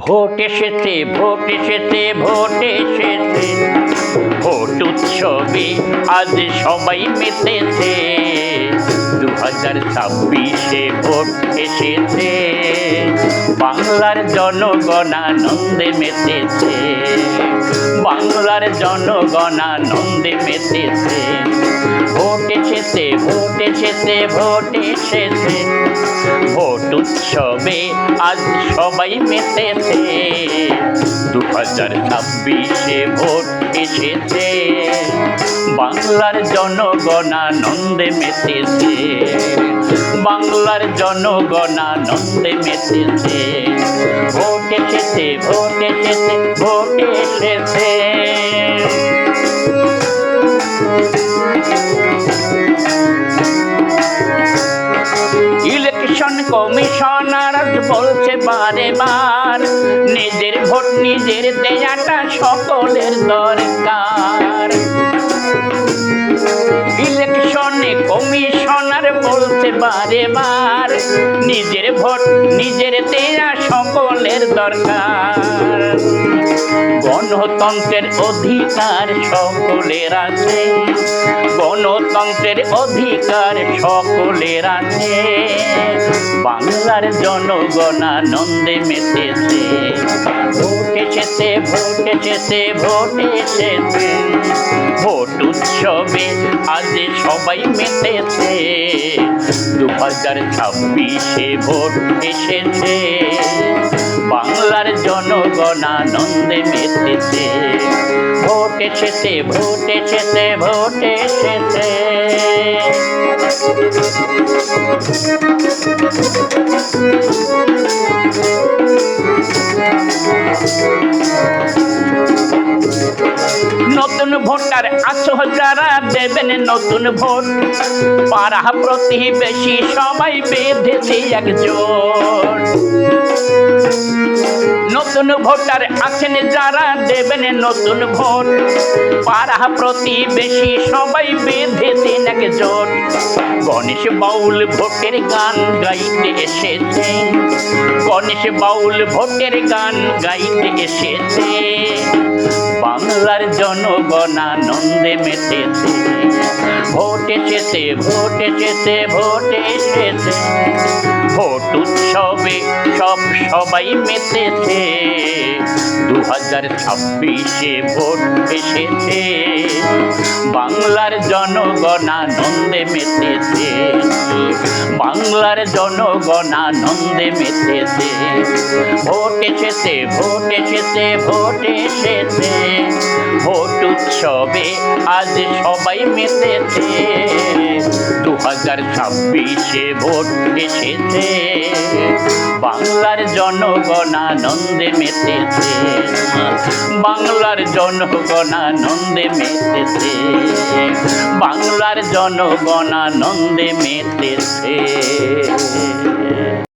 Vote এসেছে, vote এসেছে, vote এসেছে, ভোট উৎসবে আজ সবাই মেতেছে। 2026-এ ভোট এসেছে, বাংলার জনগণ আনন্দে মেতেছে, বাংলার জনগণ আনন্দে মেতেছে। ভোট এসেছে, ভোট এসেছে, ভোট এসেছে, ভোট উৎসবে আজ সবাই মেতেছে। 2026-এ ভোট এসেছে, বাংলার জনগণ আনন্দে মেতেছে, বাংলার জনগণ আনন্দে মেতেছে। ভোট এসেছে, ভোট এসেছে, ভোট এসেছে। ইলেকশন কমিশনার বলছে বারে বার, নিজের ভোট নিজের দেয়াটা সকলের দরকার। ইলেকশন কমিশনার বলছে বারে বার, নিজের ভোট নিজের দেয়া সকলের দরকার। গণতন্ত্রের অধিকার সকলের আছে, গণতন্ত্রের অধিকার সকলের আছে। বাংলার জনগণ আনন্দে মেতেছে। ভোট এসেছে, ভোট এসেছে, ভোট এসেছে, ভোট উৎসবে আজ সবাই মেতেছে। 2026-এ ভোট এসেছে, বাংলার জনগণ আনন্দে মেতেছে। ভোট এসেছে, ভোট এসেছে, ভোট এসেছে। নতুন ভোটার আছো যারা দেবেন নতুন ভোট, পাড়া প্রতিবেশী সবাই বেঁধেছে একজোট। নতুন ভোটার আছেন যারা দেবেন নতুন ভোট, পাড়া প্রতিবেশী সবাই বেঁধেছেন একজোট। গণেশ বাউল ভোটের গান গাইতে এসেছে, গণেশ বাউল ভোটের গান গাইতে এসেছে। বাংলার জনগণ আনন্দে মেতেছে। ভোট এসেছে, ভোট এসেছে, ভোট এসেছে, ভোট উৎসবে সবাই মেতেছে। 2026-এ ভোট এসেছে, বাংলার জনগণ আনন্দে মেতেছে, বাংলার জনগণ আনন্দে মেতেছে। ভোট এসেছে, ভোট এসেছে, ভোট এসেছে, ভোট উৎসবে আজ সবাই মেতেছে। 2026-এ ভোট এসেছে, বাংলার জনগণ আনন্দে মেতেছে, বাংলার জনগণ আনন্দে মেতেছে, বাংলার জনগণ আনন্দে মেতেছে।